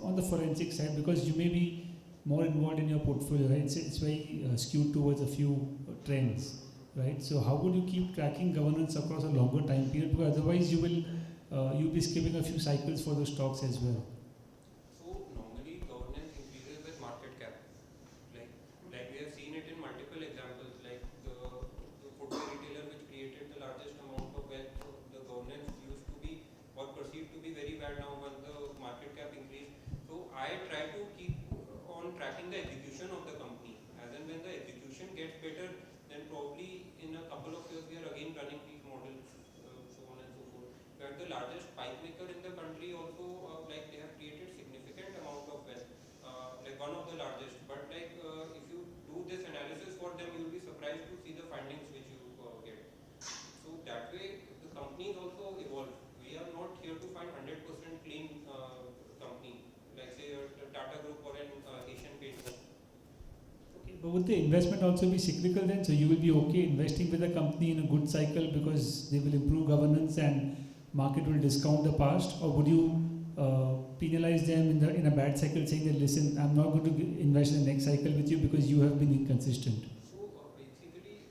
on the forensic side, because you may be more involved in your portfolio, right? It's very skewed towards a few trends, right? So how would you keep tracking governance across a longer time period? Because otherwise you'll be skipping a few cycles for those stocks as well. So normally governance increases with market cap. Like we have seen it in multiple examples. Like the footwear retailer which created the largest amount of wealth. So the governance used to be or perceived to be very bad. Now when the market cap increased, so I try to keep on tracking the execution of the company. As and when the execution gets better, then probably in a couple of years we are again running these models, so on and so forth. We are the largest pipe maker in the country also, like they have created significant amount of wealth, like one of the largest. But like if you do this analysis for them, you will be surprised to see the findings which you get. So that way the companies also evolve. We are not here to find 100% clean company, like say a Tata Group or an Asian Paints. Okay, but would the investment also be cyclical then? So you will be okay investing with a company in a good cycle because they will improve governance and market will discount the past, or would you penalize them in a bad cycle, saying that listen, I'm not going to invest in the next cycle with you because you have been inconsistent? So basically,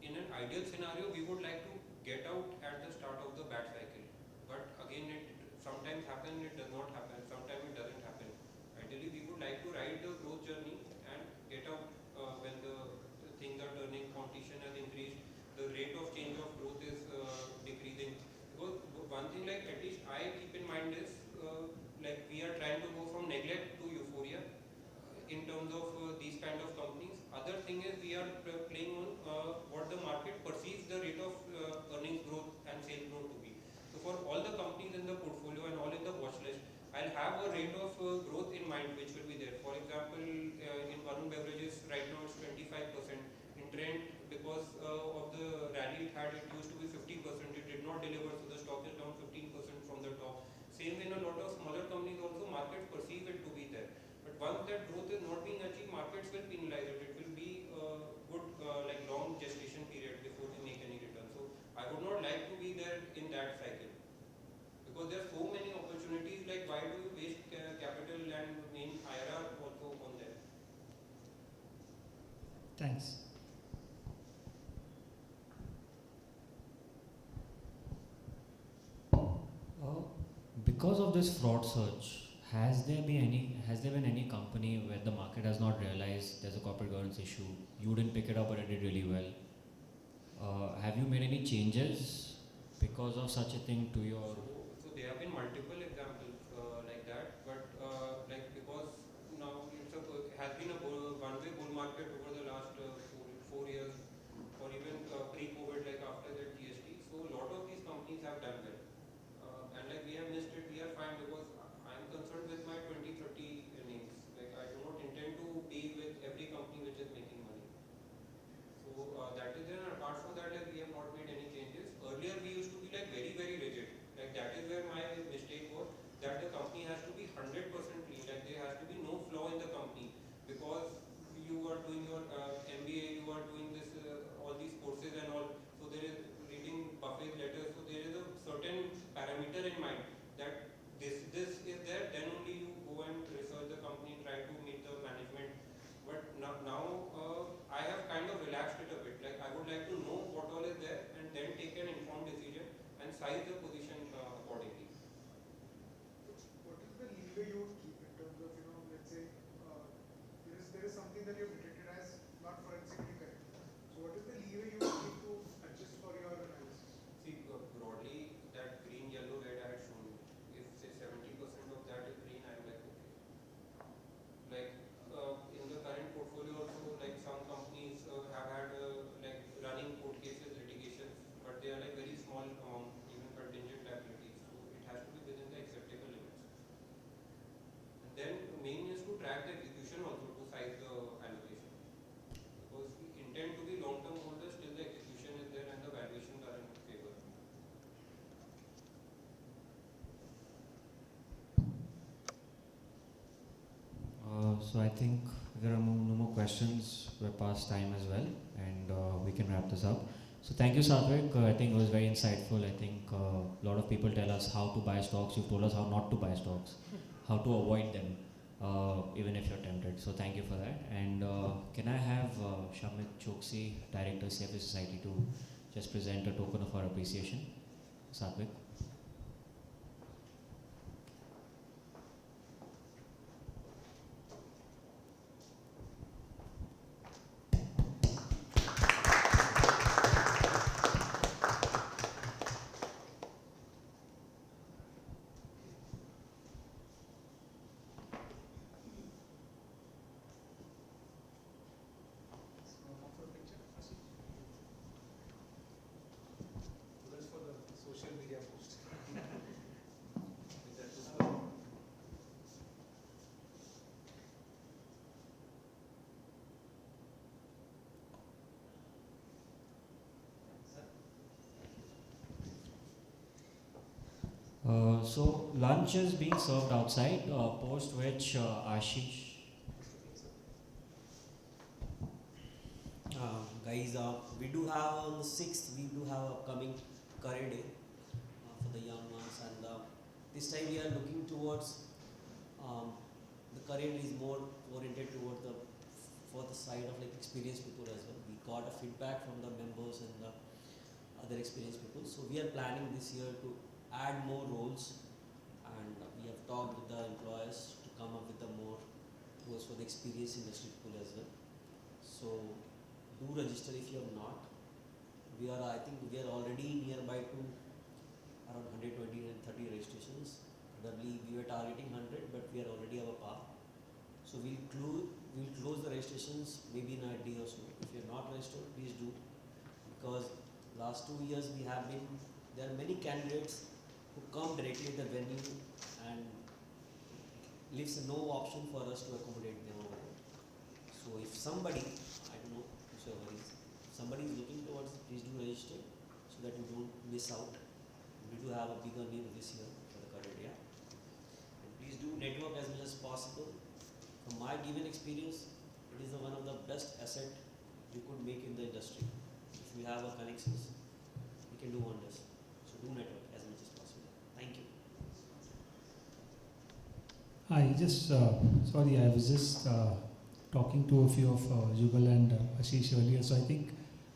in an ideal scenario, we would like to get out at the start of the bad cycle. But again, it sometimes happens, it does not happen. Sometimes it doesn't happen. Ideally, we would like to ride the growth journey and get out when the things are turning, competition has increased, the rate of change of growth is decreasing. Because one thing, like at least I keep in mind is like we are trying to go from neglect to euphoria in terms of these kind of companies. Other thing is we are playing on what the market perceives the rate of earnings growth and sales growth to be. So for all the companies in the portfolio and all in the watch list, I'll have a rate of growth in mind which will be there. For example, in Varun Beverages right now it's 25%. In Trent, because of the rally it had, it used to be 50%. It did not deliver, so the stock is down 15% from the top. Same in a lot of smaller companies also, markets perceive it to be there. But once that growth is not being achieved, markets will penalize it. It will be a good like long gestation period before we make any return. So I would not like to be there in that cycle. Because there are so many opportunities, like why do you waste capital and main IRR also on them? Thanks. Because of this fraud surge, has there been any company where the market has not realized there's a corporate governance issue? You didn't pick it up, but it did really well. Have you made any changes because of such a thing to your? So there have been multiple examples like that, but like because now it has been a one-way bull market over the last 4 years, or even pre-COVID, like after the GST. So a lot of these companies have done well. And like we have missed it, we are fine because I am concerned with my 2030 earnings. Like I do not intend to be with every company which is making money. So that is there. Apart from that, like we have not made any changes. and size the position accordingly. What is the leeway you would keep in terms of, let's say, there is something that you've detected as not forensically correct. So what is the leeway you would keep to adjust for your analysis? See, broadly, that green, yellow, red I had shown you. If say 70% of that is green, I'm like okay. Like in the current portfolio also, like some companies have had like running court cases, litigations, but they are like very small amount, even contingent liabilities. So it has to be within the acceptable limits. And then main is to track the execution also to size the allocation. Because we intend to be long-term holders till the execution is there and the valuations are in favor. So I think there are no more questions. We're past time as well, and we can wrap this up. So thank you, Satwik. I think it was very insightful. I think a lot of people tell us how to buy stocks. You've told us how not to buy stocks, how to avoid them, even if you're tempted. So thank you for that. And can I have Shamit Choksi, Director, CFA Society, to just present a token of our appreciation? Satwik. That's for the social media post. So lunch is being served outside, post which Ashish. Guys, we do have on the 6th, we do have upcoming career day for the young ones, and this time we are looking towards the career is more oriented towards for the side of like experienced people as well. We got a feedback from the members and the other experienced people, so we are planning this year to add more roles, and we have talked with the employers to come up with the more roles for the experienced industry people as well. So do register if you have not. We are, I think we are already nearby to around 120 and 30 registrations. Probably we were targeting 100, but we are already our par. So we'll close the registrations maybe in a day or so. If you are not registered, please do, because last 2 years there are many candidates who come directly at the venue and leaves no option for us to accommodate them over there. So if somebody, I don't know whosoever is, if somebody is looking towards it, please do register so that you don't miss out. We do have a bigger name this year for the current year. And please do network as much as possible. From my given experience, it is one of the best asset you could make in the industry. If we have a connections, we can do wonders. So do network as much as possible. Thank you. Hi, sorry, I was just talking to a few of Jugal and Ashish earlier. So I think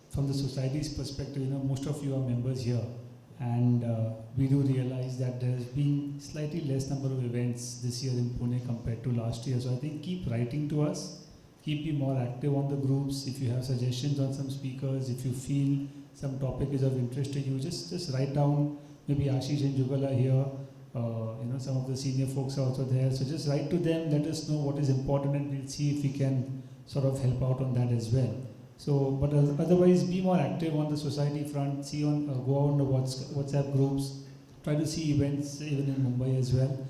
from the society's perspective, most of you are members here, and we do realize that there has been slightly less number of events this year in Pune compared to last year. So I think keep writing to us, keep you more active on the groups. If you have suggestions on some speakers, if you feel some topic is of interest to you, just write down. Maybe Ashish and Jugal are here. Some of the senior folks are also there. So just write to them, let us know what is important, and we'll see if we can sort of help out on that as well. So, but otherwise, be more active on the society front. Go on the WhatsApp groups. Try to see events even in Mumbai as well.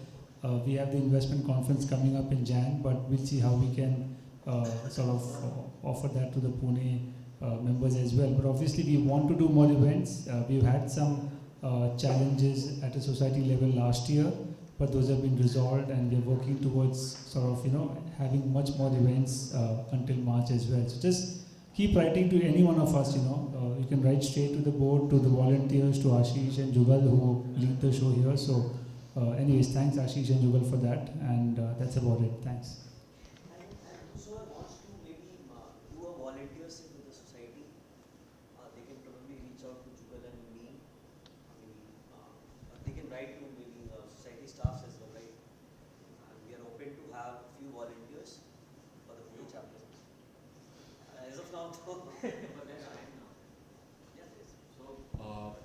We have the investment conference coming up in Jan, but we'll see how we can sort of offer that to the Pune members as well. But obviously, we want to do more events. We've had some challenges at a society level last year, but those have been resolved, and we're working towards sort of having much more events until March as well. So just keep writing to any one of us. You can write straight to the board, to the volunteers, to Ashish and Jugal who lead the show here. So anyways, thanks Ashish and Jugal for that, and that's about it. Thanks. And whosoever wants to maybe do a volunteership with the society, they can probably reach out to Jugal and me. I mean,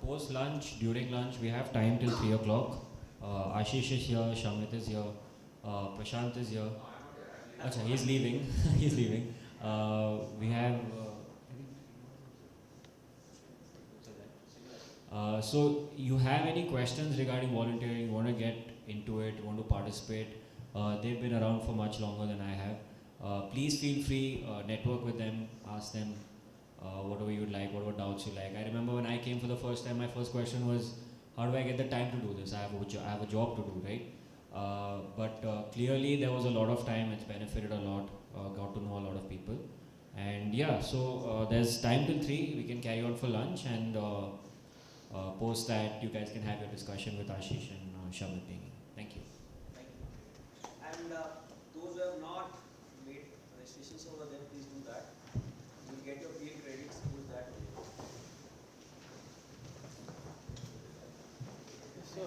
post lunch, during lunch, we have time till 3 o'clock. Ashish is here, Shamit is here, Prashant is here. Acha, he's leaving. He's leaving. We have. So you have any questions regarding volunteering? You want to get into it? You want to participate? They've been around for much longer than I have. Please feel free. Network with them. Ask them whatever you'd like, whatever doubts you like. I remember when I came for the first time, my first question was, how do I get the time to do this? I have a job to do, right? But clearly there was a lot of time. It's benefited a lot. Got to know a lot of people. And yeah, so there's time till 3. We can carry on for lunch, and post that you guys can have your discussion with Ashish and Shamit. Thank you. Thank you. And those who have not made registrations over there, please do that. You will get your PA credits through that way. Yes, sir.